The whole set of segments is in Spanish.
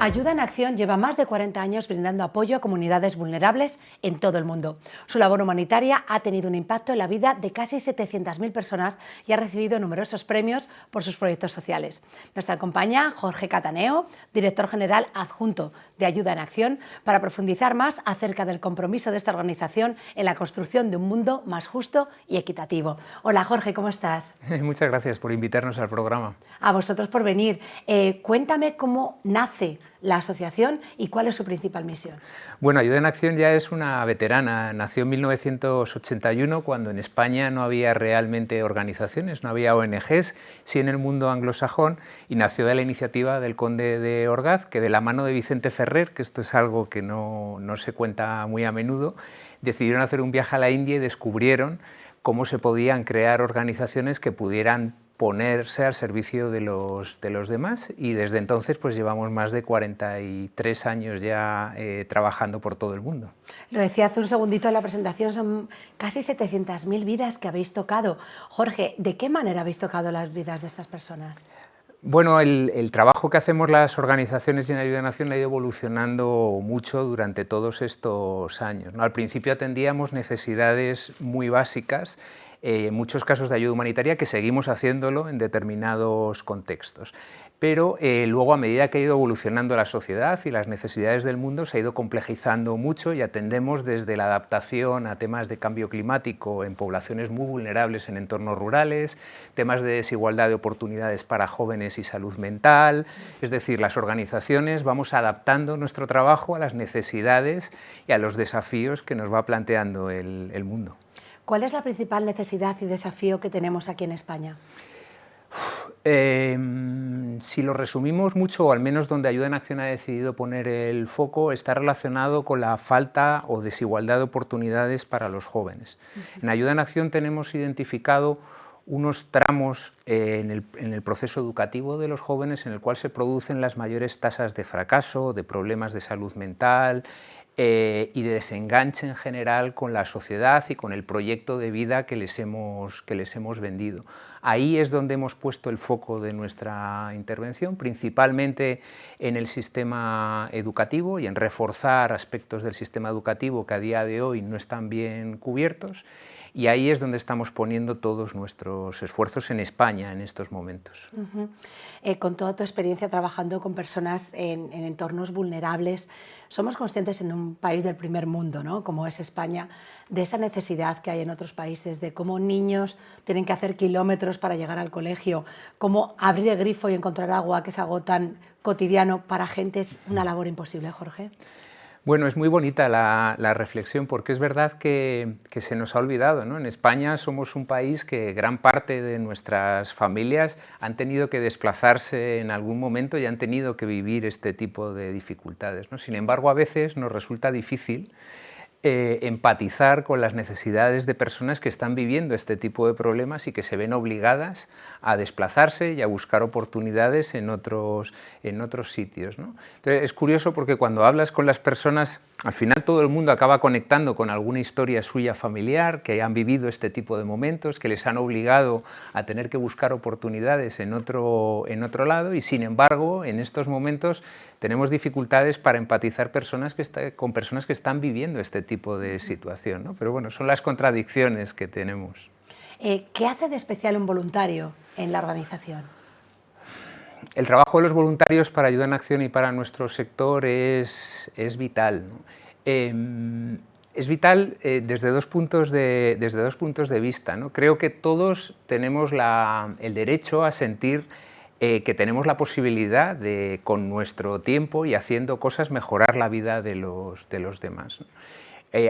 Ayuda en Acción lleva más de 40 años brindando apoyo a comunidades vulnerables en todo el mundo. Su labor humanitaria ha tenido un impacto en la vida de casi 700.000 personas y ha recibido numerosos premios por sus proyectos sociales. Nos acompaña Jorge Cataneo, director general adjunto de Ayuda en Acción, para profundizar más acerca del compromiso de esta organización en la construcción de un mundo más justo y equitativo. Hola Jorge, ¿cómo estás? Muchas gracias por invitarnos al programa. A vosotros por venir. Cuéntame cómo nace la asociación y cuál es su principal misión. Bueno, Ayuda en Acción ya es una veterana. Nació en 1981, cuando en España no había realmente organizaciones, no había ONGs, sí en el mundo anglosajón, y nació de la iniciativa del conde de Orgaz, que de la mano de Vicente Ferrer, que esto es algo que no se cuenta muy a menudo, decidieron hacer un viaje a la India y descubrieron cómo se podían crear organizaciones que pudieran ponerse al servicio de los demás, y desde entonces pues llevamos más de 43 años ya trabajando por todo el mundo. Lo decía hace un segundito en la presentación, son casi 700.000 vidas que habéis tocado. Jorge, ¿de qué manera habéis tocado las vidas de estas personas? Bueno, el trabajo que hacemos las organizaciones y en Ayuda en Acción ha ido evolucionando mucho durante todos estos años, ¿no? Al principio atendíamos necesidades muy básicas, en muchos casos de ayuda humanitaria, que seguimos haciéndolo en determinados contextos. Pero luego, a medida que ha ido evolucionando la sociedad y las necesidades del mundo, se ha ido complejizando mucho y atendemos desde la adaptación a temas de cambio climático en poblaciones muy vulnerables en entornos rurales, temas de desigualdad de oportunidades para jóvenes y salud mental. Es decir, las organizaciones vamos adaptando nuestro trabajo a las necesidades y a los desafíos que nos va planteando el mundo. ¿Cuál es la principal necesidad y desafío que tenemos aquí en España? Si lo resumimos mucho, o al menos donde Ayuda en Acción ha decidido poner el foco, está relacionado con la falta o desigualdad de oportunidades para los jóvenes. En Ayuda en Acción tenemos identificado unos tramos en el proceso educativo de los jóvenes en el cual se producen las mayores tasas de fracaso, de problemas de salud mental y de desenganche en general con la sociedad y con el proyecto de vida que les hemos vendido. Ahí es donde hemos puesto el foco de nuestra intervención, principalmente en el sistema educativo y en reforzar aspectos del sistema educativo que a día de hoy no están bien cubiertos. Y ahí es donde estamos poniendo todos nuestros esfuerzos en España en estos momentos. Con toda tu experiencia trabajando con personas en entornos vulnerables, somos conscientes en un país del primer mundo, ¿no?, como es España, de esa necesidad que hay en otros países, de cómo niños tienen que hacer kilómetros para llegar al colegio, cómo abrir el grifo y encontrar agua, que es algo tan cotidiano, para gente es una labor imposible, Jorge. Bueno, es muy bonita la reflexión, porque es verdad que se nos ha olvidado, ¿no? En España somos un país que gran parte de nuestras familias han tenido que desplazarse en algún momento y han tenido que vivir este tipo de dificultades, ¿no? Sin embargo, a veces nos resulta difícil empatizar con las necesidades de personas que están viviendo este tipo de problemas y que se ven obligadas a desplazarse y a buscar oportunidades en otros sitios, ¿no? Entonces, es curioso porque cuando hablas con las personas, al final todo el mundo acaba conectando con alguna historia suya familiar, que han vivido este tipo de momentos, que les han obligado a tener que buscar oportunidades en otro lado, y sin embargo, en estos momentos tenemos dificultades para empatizar con personas que están viviendo este tipo de situación, ¿no? Pero bueno, son las contradicciones que tenemos. ¿Qué hace de especial un voluntario en la organización? El trabajo de los voluntarios para Ayuda en Acción y para nuestro sector es vital, ¿no? Es vital desde dos puntos de vista, ¿no? Creo que todos tenemos el derecho a sentir que tenemos la posibilidad de, con nuestro tiempo y haciendo cosas, mejorar la vida de los demás, ¿no?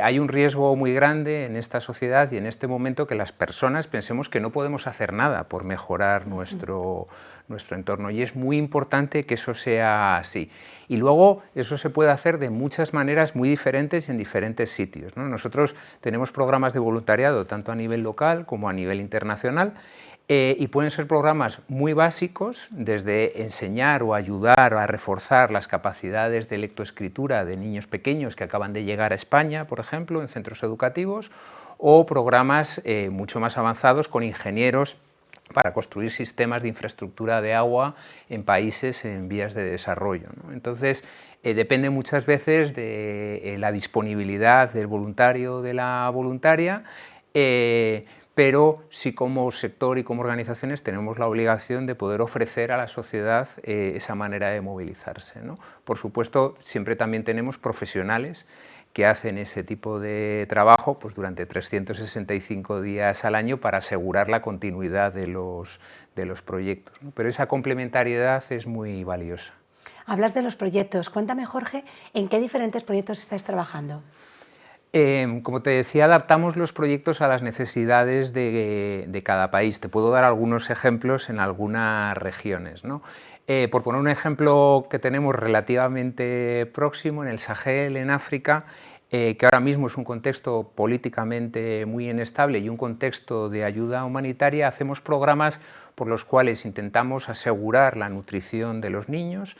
Hay un riesgo muy grande en esta sociedad y en este momento que las personas pensemos que no podemos hacer nada por mejorar nuestro entorno, y es muy importante que eso sea así. Y luego eso se puede hacer de muchas maneras muy diferentes y en diferentes sitios, ¿no? Nosotros tenemos programas de voluntariado tanto a nivel local como a nivel internacional, y pueden ser programas muy básicos, desde enseñar o ayudar a reforzar las capacidades de lectoescritura de niños pequeños que acaban de llegar a España, por ejemplo, en centros educativos, o programas mucho más avanzados con ingenieros para construir sistemas de infraestructura de agua en países en vías de desarrollo, ¿no? Entonces, depende muchas veces de la disponibilidad del voluntario o de la voluntaria, pero sí como sector y como organizaciones tenemos la obligación de poder ofrecer a la sociedad esa manera de movilizarse, ¿no? Por supuesto, siempre también tenemos profesionales que hacen ese tipo de trabajo pues, durante 365 días al año para asegurar la continuidad de los proyectos, ¿no? Pero esa complementariedad es muy valiosa. Hablas de los proyectos. Cuéntame, Jorge, ¿en qué diferentes proyectos estáis trabajando? Como te decía, adaptamos los proyectos a las necesidades de cada país. Te puedo dar algunos ejemplos en algunas regiones, ¿no? Por poner un ejemplo que tenemos relativamente próximo, en el Sahel, en África, que ahora mismo es un contexto políticamente muy inestable y un contexto de ayuda humanitaria, hacemos programas por los cuales intentamos asegurar la nutrición de los niños,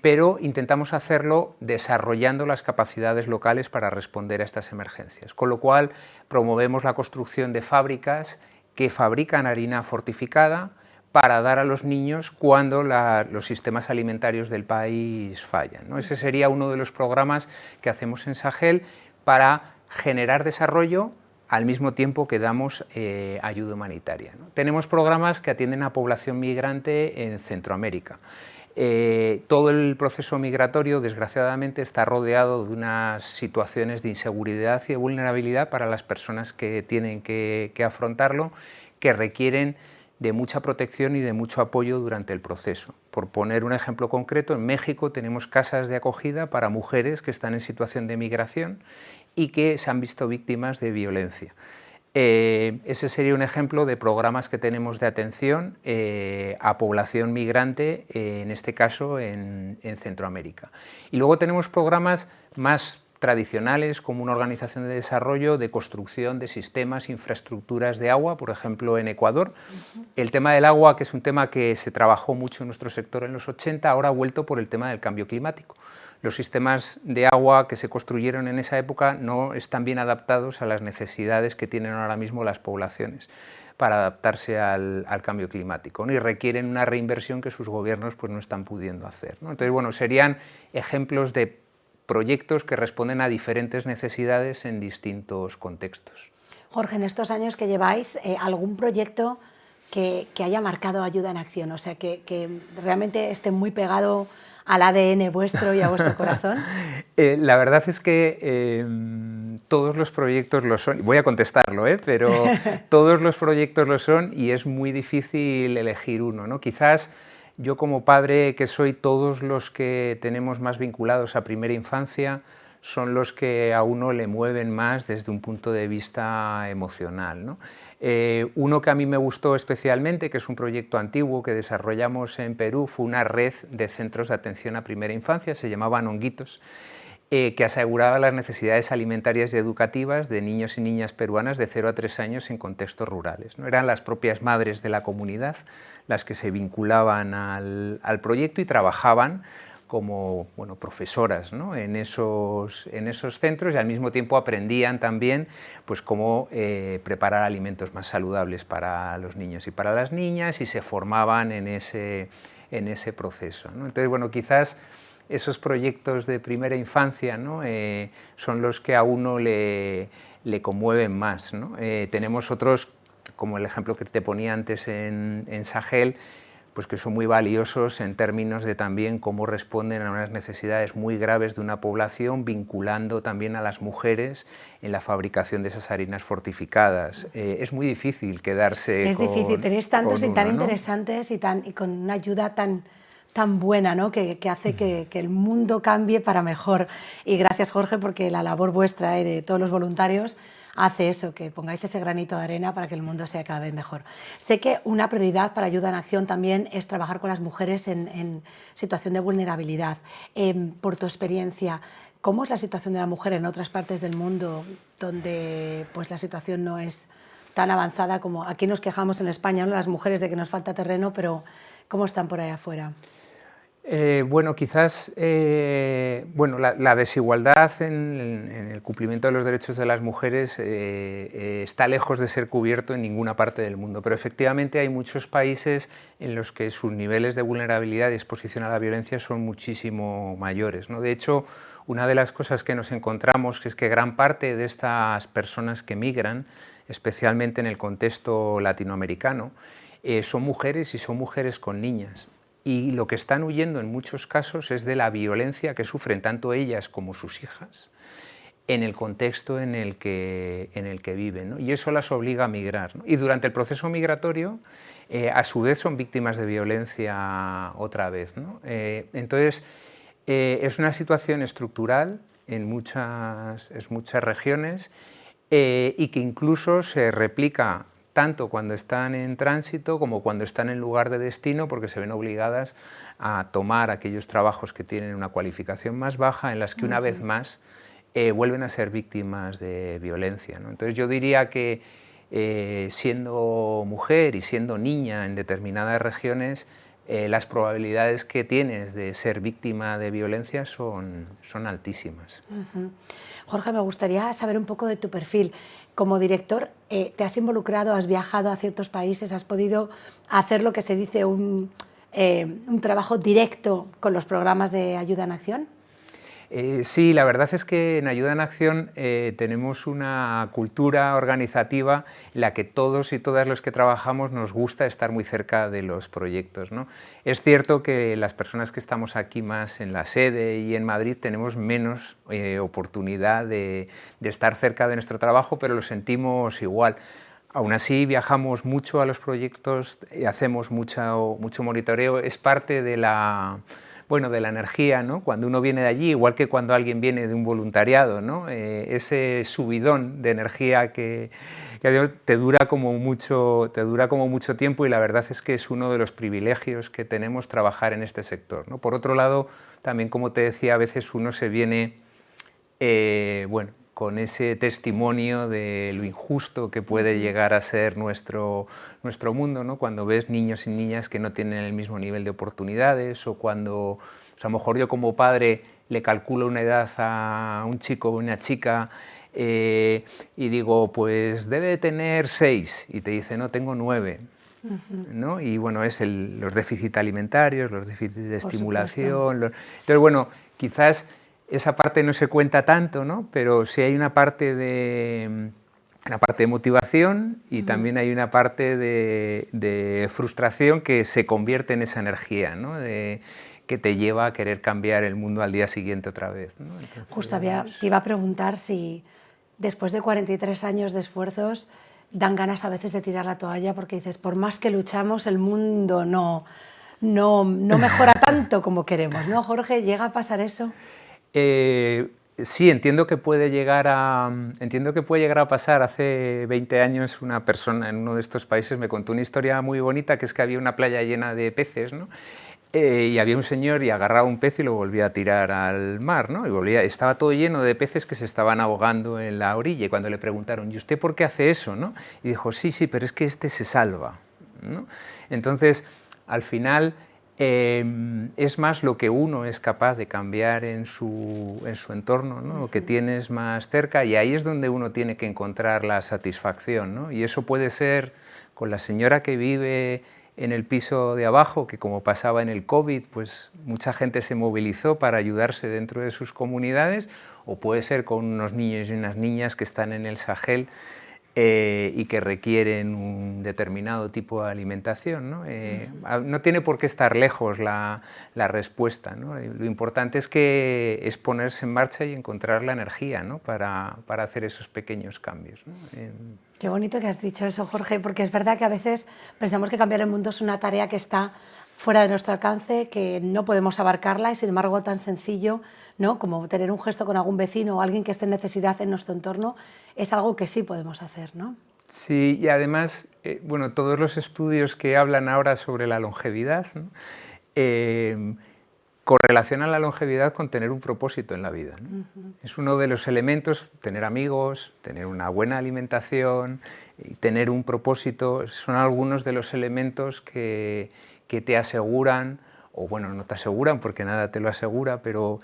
pero intentamos hacerlo desarrollando las capacidades locales para responder a estas emergencias, con lo cual promovemos la construcción de fábricas que fabrican harina fortificada para dar a los niños cuando los sistemas alimentarios del país fallan, ¿no? Ese sería uno de los programas que hacemos en Sahel para generar desarrollo al mismo tiempo que damos ayuda humanitaria, ¿no? Tenemos programas que atienden a población migrante en Centroamérica. Todo el proceso migratorio, desgraciadamente, está rodeado de unas situaciones de inseguridad y de vulnerabilidad para las personas que tienen que afrontarlo, que requieren de mucha protección y de mucho apoyo durante el proceso. Por poner un ejemplo concreto, en México tenemos casas de acogida para mujeres que están en situación de migración y que se han visto víctimas de violencia. Ese sería un ejemplo de programas que tenemos de atención a población migrante, en este caso en Centroamérica. Y luego tenemos programas más tradicionales, como una organización de desarrollo de construcción de sistemas, infraestructuras de agua, por ejemplo en Ecuador. El tema del agua, que es un tema que se trabajó mucho en nuestro sector en los 80, ahora ha vuelto por el tema del cambio climático. Los sistemas de agua que se construyeron en esa época no están bien adaptados a las necesidades que tienen ahora mismo las poblaciones para adaptarse al cambio climático, ¿no? Y requieren una reinversión que sus gobiernos pues, no están pudiendo hacer, ¿no? Entonces, bueno, serían ejemplos de proyectos que responden a diferentes necesidades en distintos contextos. Jorge, en estos años que lleváis, ¿algún proyecto que haya marcado Ayuda en Acción? O sea, que realmente esté muy pegado al ADN vuestro y a vuestro corazón. La verdad es que todos los proyectos lo son. Voy a contestarlo, pero todos los proyectos lo son y es muy difícil elegir uno, ¿no? Quizás yo como padre que soy, todos los que tenemos más vinculados a primera infancia son los que a uno le mueven más desde un punto de vista emocional, ¿no? Uno que a mí me gustó especialmente, que es un proyecto antiguo que desarrollamos en Perú, fue una red de centros de atención a primera infancia, se llamaban Honguitos, que aseguraba las necesidades alimentarias y educativas de niños y niñas peruanas de 0 a 3 años en contextos rurales, ¿no? Eran las propias madres de la comunidad las que se vinculaban al proyecto y trabajaban como profesoras, ¿no? en esos centros, y al mismo tiempo aprendían también pues, cómo preparar alimentos más saludables para los niños y para las niñas, y se formaban en ese proceso, ¿no? Entonces, bueno, quizás esos proyectos de primera infancia, ¿no? Son los que a uno le conmueven más, ¿no? Tenemos otros, como el ejemplo que te ponía antes en Sahel, pues que son muy valiosos en términos de también cómo responden a unas necesidades muy graves de una población, vinculando también a las mujeres en la fabricación de esas harinas fortificadas. Es muy difícil quedarse Es difícil, tenéis tantos y tan ¿no? interesantes y con una ayuda tan buena, ¿no? que hace que el mundo cambie para mejor. Y gracias, Jorge, porque la labor vuestra y de todos los voluntarios hace eso, que pongáis ese granito de arena para que el mundo sea cada vez mejor. Sé que una prioridad para Ayuda en Acción también es trabajar con las mujeres en situación de vulnerabilidad. Por tu experiencia, ¿cómo es la situación de la mujer en otras partes del mundo donde pues, la situación no es tan avanzada como aquí nos quejamos en España, ¿no? Las mujeres, de que nos falta terreno, pero ¿cómo están por ahí afuera? Bueno, quizás la desigualdad en el cumplimiento de los derechos de las mujeres está lejos de ser cubierto en ninguna parte del mundo, pero efectivamente hay muchos países en los que sus niveles de vulnerabilidad y exposición a la violencia son muchísimo mayores, ¿no? De hecho, una de las cosas que nos encontramos es que gran parte de estas personas que migran, especialmente en el contexto latinoamericano, son mujeres y son mujeres con niñas. Y lo que están huyendo en muchos casos es de la violencia que sufren tanto ellas como sus hijas en el contexto en el que viven, ¿no? Y eso las obliga a migrar, ¿no? Y durante el proceso migratorio, a su vez, son víctimas de violencia otra vez, ¿no? Entonces, es una situación estructural en muchas regiones y que incluso se replica tanto cuando están en tránsito como cuando están en lugar de destino, porque se ven obligadas a tomar aquellos trabajos que tienen una cualificación más baja, en las que una vez más vuelven a ser víctimas de violencia, ¿no? Entonces yo diría que siendo mujer y siendo niña en determinadas regiones, las probabilidades que tienes de ser víctima de violencia son altísimas. Jorge, me gustaría saber un poco de tu perfil. Como director, ¿te has involucrado, has viajado a ciertos países, has podido hacer lo que se dice un trabajo directo con los programas de ayuda en acción? Sí, la verdad es que en Ayuda en Acción tenemos una cultura organizativa en la que todos y todas los que trabajamos nos gusta estar muy cerca de los proyectos, ¿no? Es cierto que las personas que estamos aquí más en la sede y en Madrid tenemos menos oportunidad de estar cerca de nuestro trabajo, pero lo sentimos igual. Aún así viajamos mucho a los proyectos, hacemos mucho monitoreo, es parte de la energía, ¿no? Cuando uno viene de allí, igual que cuando alguien viene de un voluntariado, ¿no? Ese subidón de energía que te dura como mucho tiempo, y la verdad es que es uno de los privilegios que tenemos trabajar en este sector, ¿no? Por otro lado, también, como te decía, a veces uno se viene con ese testimonio de lo injusto que puede llegar a ser nuestro mundo, ¿no? Cuando ves niños y niñas que no tienen el mismo nivel de oportunidades, o cuando a lo mejor yo como padre le calculo una edad a un chico o una chica y digo, pues debe tener 6, y te dice, no, tengo 9. ¿No? Y bueno, es los déficits alimentarios, los déficits de estimulación. Entonces, bueno, quizás esa parte no se cuenta tanto, ¿no? Pero sí hay una parte de motivación y también hay una parte de frustración que se convierte en esa energía, ¿no? Que te lleva a querer cambiar el mundo al día siguiente otra vez, ¿no? Entonces, Justo te iba a preguntar si después de 43 años de esfuerzos dan ganas a veces de tirar la toalla, porque dices, por más que luchamos, el mundo no mejora tanto como queremos, ¿no, Jorge? ¿Llega a pasar eso? Sí, entiendo que puede llegar a pasar. Hace 20 años una persona en uno de estos países me contó una historia muy bonita, que es que había una playa llena de peces, ¿no? Y había un señor y agarraba un pez y lo volvía a tirar al mar, ¿no? Y estaba todo lleno de peces que se estaban ahogando en la orilla, y cuando le preguntaron, ¿y usted por qué hace eso, no? Y dijo, sí, pero es que este se salva, ¿no? Entonces, al final, es más lo que uno es capaz de cambiar en su entorno, ¿no? Lo que tienes más cerca, y ahí es donde uno tiene que encontrar la satisfacción, ¿no? Y eso puede ser con la señora que vive en el piso de abajo, que como pasaba en el COVID, pues mucha gente se movilizó para ayudarse dentro de sus comunidades, o puede ser con unos niños y unas niñas que están en el Sahel y que requieren un determinado tipo de alimentación, ¿no? No tiene por qué estar lejos la respuesta, ¿no? Lo importante es ponerse en marcha y encontrar la energía, ¿no? para hacer esos pequeños cambios, ¿no? Qué bonito que has dicho eso, Jorge, porque es verdad que a veces pensamos que cambiar el mundo es una tarea que está fuera de nuestro alcance, que no podemos abarcarla, y sin embargo tan sencillo, ¿no?, como tener un gesto con algún vecino o alguien que esté en necesidad en nuestro entorno, es algo que sí podemos hacer, ¿no? Sí, y además, todos los estudios que hablan ahora sobre la longevidad, ¿no? Correlacionan la longevidad con tener un propósito en la vida, ¿no? Es uno de los elementos, tener amigos, tener una buena alimentación y tener un propósito, son algunos de los elementos que te aseguran o bueno, no te aseguran porque nada te lo asegura, pero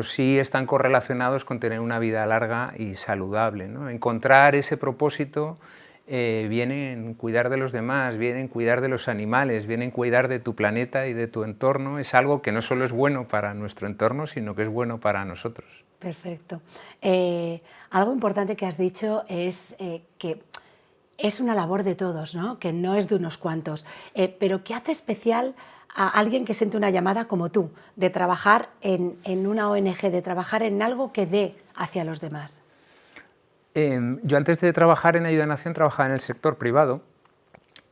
sí están correlacionados con tener una vida larga y saludable, ¿no? Encontrar ese propósito viene en cuidar de los demás, viene en cuidar de los animales, viene en cuidar de tu planeta y de tu entorno. Es algo que no solo es bueno para nuestro entorno, sino que es bueno para nosotros. Perfecto. Algo importante que has dicho es que es una labor de todos, ¿no? Que no es de unos cuantos. Pero ¿qué hace especial a alguien que siente una llamada como tú, de trabajar en una ONG, de trabajar en algo que dé hacia los demás? Yo antes de trabajar en Ayuda a Nación trabajaba en el sector privado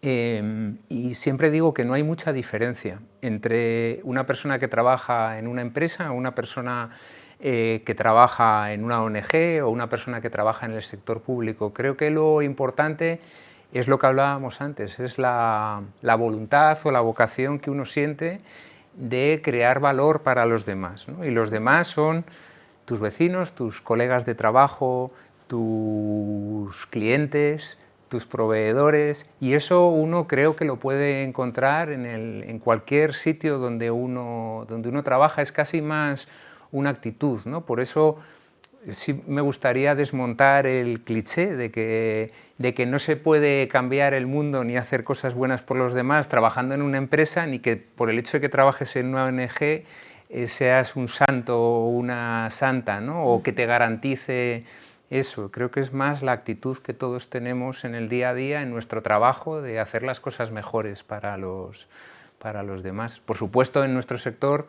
y siempre digo que no hay mucha diferencia entre una persona que trabaja en una empresa o una persona que trabaja en una ONG o una persona que trabaja en el sector público. Creo que lo importante es lo que hablábamos antes, es la voluntad o la vocación que uno siente de crear valor para los demás, ¿no? Y los demás son tus vecinos, tus colegas de trabajo, tus clientes, tus proveedores, y eso uno creo que lo puede encontrar en cualquier sitio donde uno trabaja. Es casi más una actitud, ¿no? Por eso sí me gustaría desmontar el cliché de que no se puede cambiar el mundo ni hacer cosas buenas por los demás trabajando en una empresa, ni que por el hecho de que trabajes en una ONG seas un santo o una santa, ¿no? O que te garantice eso. Creo que es más la actitud que todos tenemos en el día a día, en nuestro trabajo, de hacer las cosas mejores para los demás. Por supuesto, en nuestro sector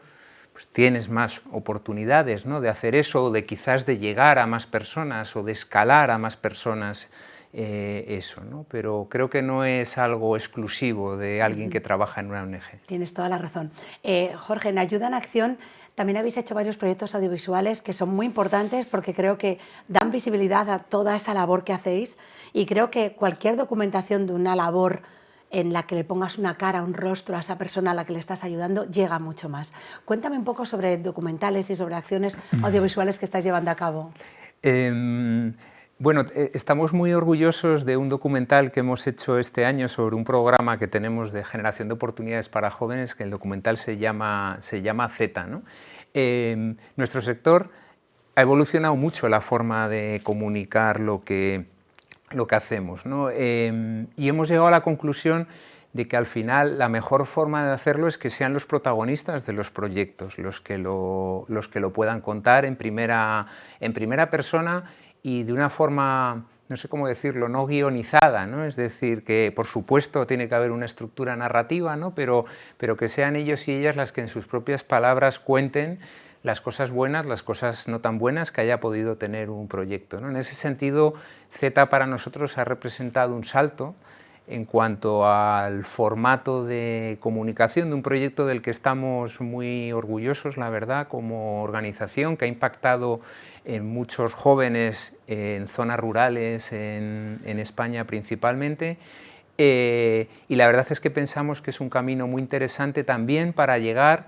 pues tienes más oportunidades, ¿no? De hacer eso, o de quizás de llegar a más personas o de escalar a más personas eso, ¿no? Pero creo que no es algo exclusivo de alguien que trabaja en una ONG. Tienes toda la razón. Jorge, en Ayuda en Acción también habéis hecho varios proyectos audiovisuales que son muy importantes porque creo que dan visibilidad a toda esa labor que hacéis, y creo que cualquier documentación de una labor en la que le pongas una cara, un rostro a esa persona a la que le estás ayudando, llega mucho más. Cuéntame un poco sobre documentales y sobre acciones audiovisuales que estás llevando a cabo. Bueno, estamos muy orgullosos de un documental que hemos hecho este año sobre un programa que tenemos de generación de oportunidades para jóvenes, que el documental se llama Z, ¿no? Nuestro sector ha evolucionado mucho la forma de comunicar lo que hacemos, ¿no? Y hemos llegado a la conclusión de que al final la mejor forma de hacerlo es que sean los protagonistas de los proyectos los que lo puedan contar en primera persona y de una forma, no sé cómo decirlo, no guionizada, ¿no? Es decir, que por supuesto tiene que haber una estructura narrativa, ¿no? pero que sean ellos y ellas las que en sus propias palabras cuenten las cosas buenas, las cosas no tan buenas que haya podido tener un proyecto, ¿no? En ese sentido, Z para nosotros ha representado un salto en cuanto al formato de comunicación de un proyecto del que estamos muy orgullosos, la verdad, como organización, que ha impactado en muchos jóvenes en zonas rurales, en España principalmente. Y la verdad es que pensamos que es un camino muy interesante también para llegar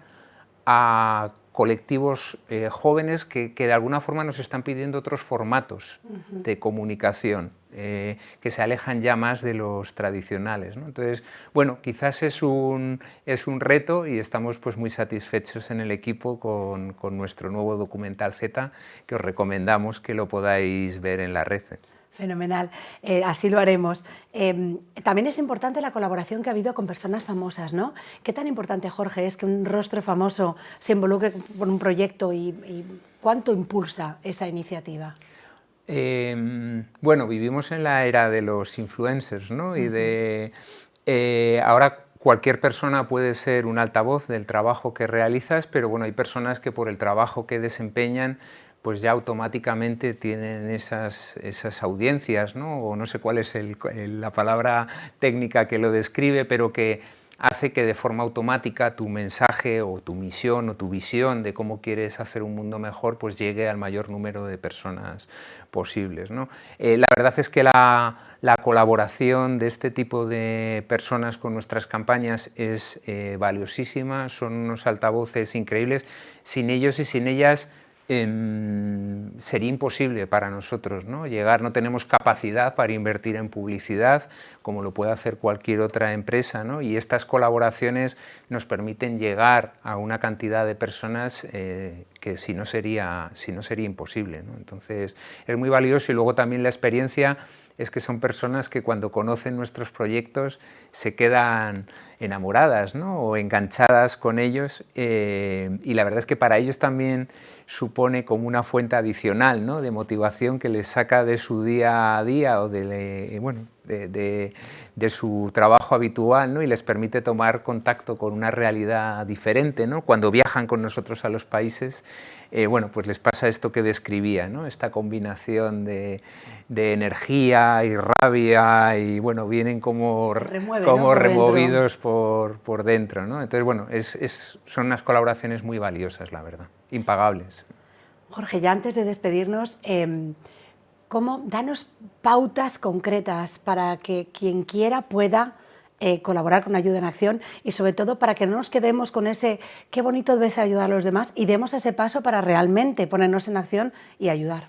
a colectivos jóvenes que de alguna forma nos están pidiendo otros formatos de comunicación, que se alejan ya más de los tradicionales, ¿no? Entonces, bueno, quizás es un reto y estamos pues muy satisfechos en el equipo con nuestro nuevo documental Z, que os recomendamos que lo podáis ver en la red. Fenomenal, así lo haremos. También es importante la colaboración que ha habido con personas famosas, ¿no? ¿Qué tan importante, Jorge, es que un rostro famoso se involucre con un proyecto y cuánto impulsa esa iniciativa? Bueno, vivimos en la era de los influencers, ¿no? Y ahora cualquier persona puede ser un altavoz del trabajo que realizas, pero bueno, hay personas que por el trabajo que desempeñan pues ya automáticamente tienen esas audiencias, ¿no? O no sé cuál es la palabra técnica que lo describe, pero que hace que de forma automática tu mensaje o tu misión o tu visión de cómo quieres hacer un mundo mejor pues llegue al mayor número de personas posibles, ¿no? La verdad es que la colaboración de este tipo de personas con nuestras campañas es valiosísima, son unos altavoces increíbles. Sin ellos y sin ellas sería imposible para nosotros, ¿no? No tenemos capacidad para invertir en publicidad como lo puede hacer cualquier otra empresa, ¿no? Y estas colaboraciones nos permiten llegar a una cantidad de personas que si no sería imposible, ¿no? Entonces es muy valioso, y luego también la experiencia es que son personas que cuando conocen nuestros proyectos se quedan enamoradas, ¿no? O enganchadas con ellos, y la verdad es que para ellos también supone como una fuente adicional, ¿no? De motivación que les saca de su día a día o de su trabajo habitual, ¿no? Y les permite tomar contacto con una realidad diferente, ¿no? Cuando viajan con nosotros a los países, bueno, pues les pasa esto que describía, ¿no? Esta combinación de energía y rabia, y bueno, vienen como removidos por dentro, ¿no? Entonces, bueno, son unas colaboraciones muy valiosas, la verdad, impagables. Jorge, ya antes de despedirnos, danos pautas concretas para que quien quiera pueda colaborar con Ayuda en Acción, y sobre todo para que no nos quedemos con ese qué bonito debe ser ayudar a los demás, y demos ese paso para realmente ponernos en acción y ayudar.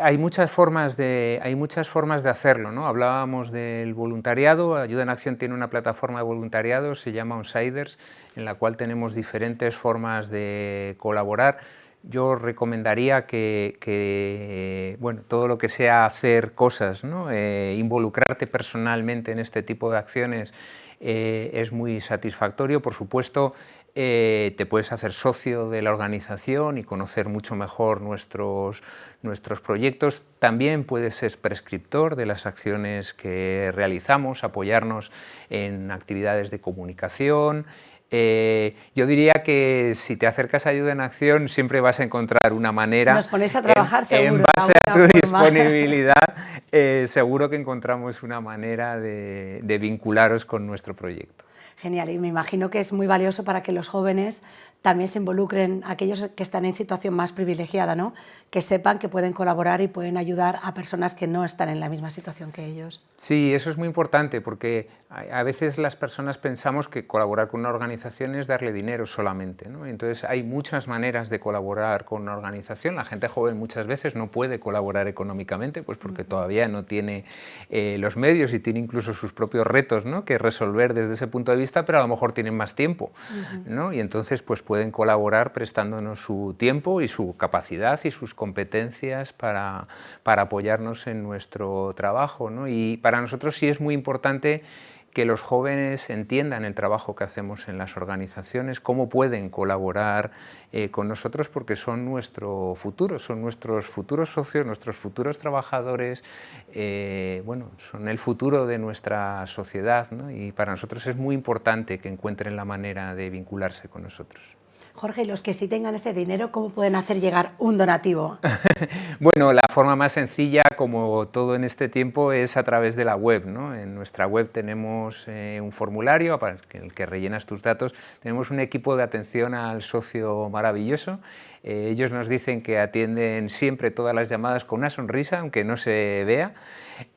Hay muchas formas de hacerlo, ¿no? Hablábamos del voluntariado. Ayuda en Acción tiene una plataforma de voluntariado, se llama Onsiders, en la cual tenemos diferentes formas de colaborar. Yo recomendaría que bueno, todo lo que sea hacer cosas, ¿no? Involucrarte personalmente en este tipo de acciones es muy satisfactorio. Por supuesto, te puedes hacer socio de la organización y conocer mucho mejor nuestros proyectos. También puedes ser prescriptor de las acciones que realizamos, apoyarnos en actividades de comunicación. Yo diría que si te acercas a Ayuda en Acción siempre vas a encontrar una manera. Nos ponéis a trabajar seguro. En base a tu disponibilidad, seguro que encontramos una manera de vincularos con nuestro proyecto. Genial, y me imagino que es muy valioso para que los jóvenes también se involucren, aquellos que están en situación más privilegiada, ¿no? Que sepan que pueden colaborar y pueden ayudar a personas que no están en la misma situación que ellos. Sí, eso es muy importante, porque a veces las personas pensamos que colaborar con una organización es darle dinero solamente, ¿no? Entonces hay muchas maneras de colaborar con una organización. La gente joven muchas veces no puede colaborar económicamente, pues porque todavía no tiene los medios y tiene incluso sus propios retos, ¿no? Que resolver desde ese punto de vista, pero a lo mejor tienen más tiempo, ¿no? Y entonces pues pueden colaborar prestándonos su tiempo y su capacidad y sus competencias para apoyarnos en nuestro trabajo, ¿no? Y para nosotros sí es muy importante que los jóvenes entiendan el trabajo que hacemos en las organizaciones, cómo pueden colaborar con nosotros, porque son nuestro futuro, son nuestros futuros socios, nuestros futuros trabajadores, bueno, son el futuro de nuestra sociedad, ¿no? Y para nosotros es muy importante que encuentren la manera de vincularse con nosotros. Jorge, los que sí tengan este dinero, ¿cómo pueden hacer llegar un donativo? Bueno, la forma más sencilla, como todo en este tiempo, es a través de la web, ¿no? En nuestra web tenemos un formulario para el que rellenas tus datos. Tenemos un equipo de atención al socio maravilloso. Ellos nos dicen que atienden siempre todas las llamadas con una sonrisa, aunque no se vea.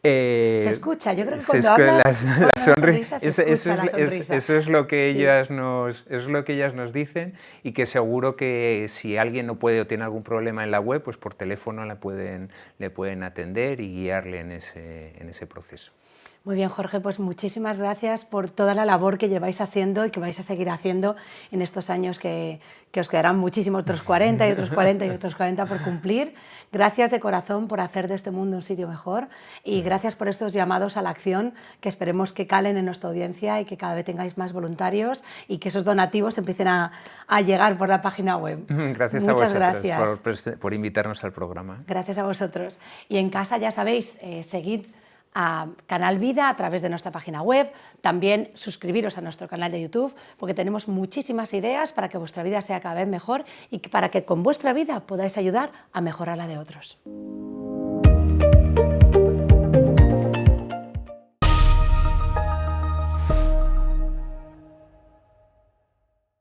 Se escucha, yo creo que cuando hablas con una sonrisa se escucha la sonrisa. Eso es lo que ellas nos dicen, y que seguro que si alguien no puede o tiene algún problema en la web, pues por teléfono le pueden atender y guiarle en ese proceso. Muy bien, Jorge, pues muchísimas gracias por toda la labor que lleváis haciendo y que vais a seguir haciendo en estos años que os quedarán muchísimos, otros 40 y otros 40 y otros 40 por cumplir. Gracias de corazón por hacer de este mundo un sitio mejor, y gracias por estos llamados a la acción que esperemos que calen en nuestra audiencia y que cada vez tengáis más voluntarios y que esos donativos empiecen a llegar por la página web. Gracias Muchas a vosotros gracias. por invitarnos al programa. Gracias a vosotros. Y en casa, ya sabéis, seguid a Canal Vida a través de nuestra página web, también suscribiros a nuestro canal de YouTube, porque tenemos muchísimas ideas para que vuestra vida sea cada vez mejor y para que con vuestra vida podáis ayudar a mejorar la de otros.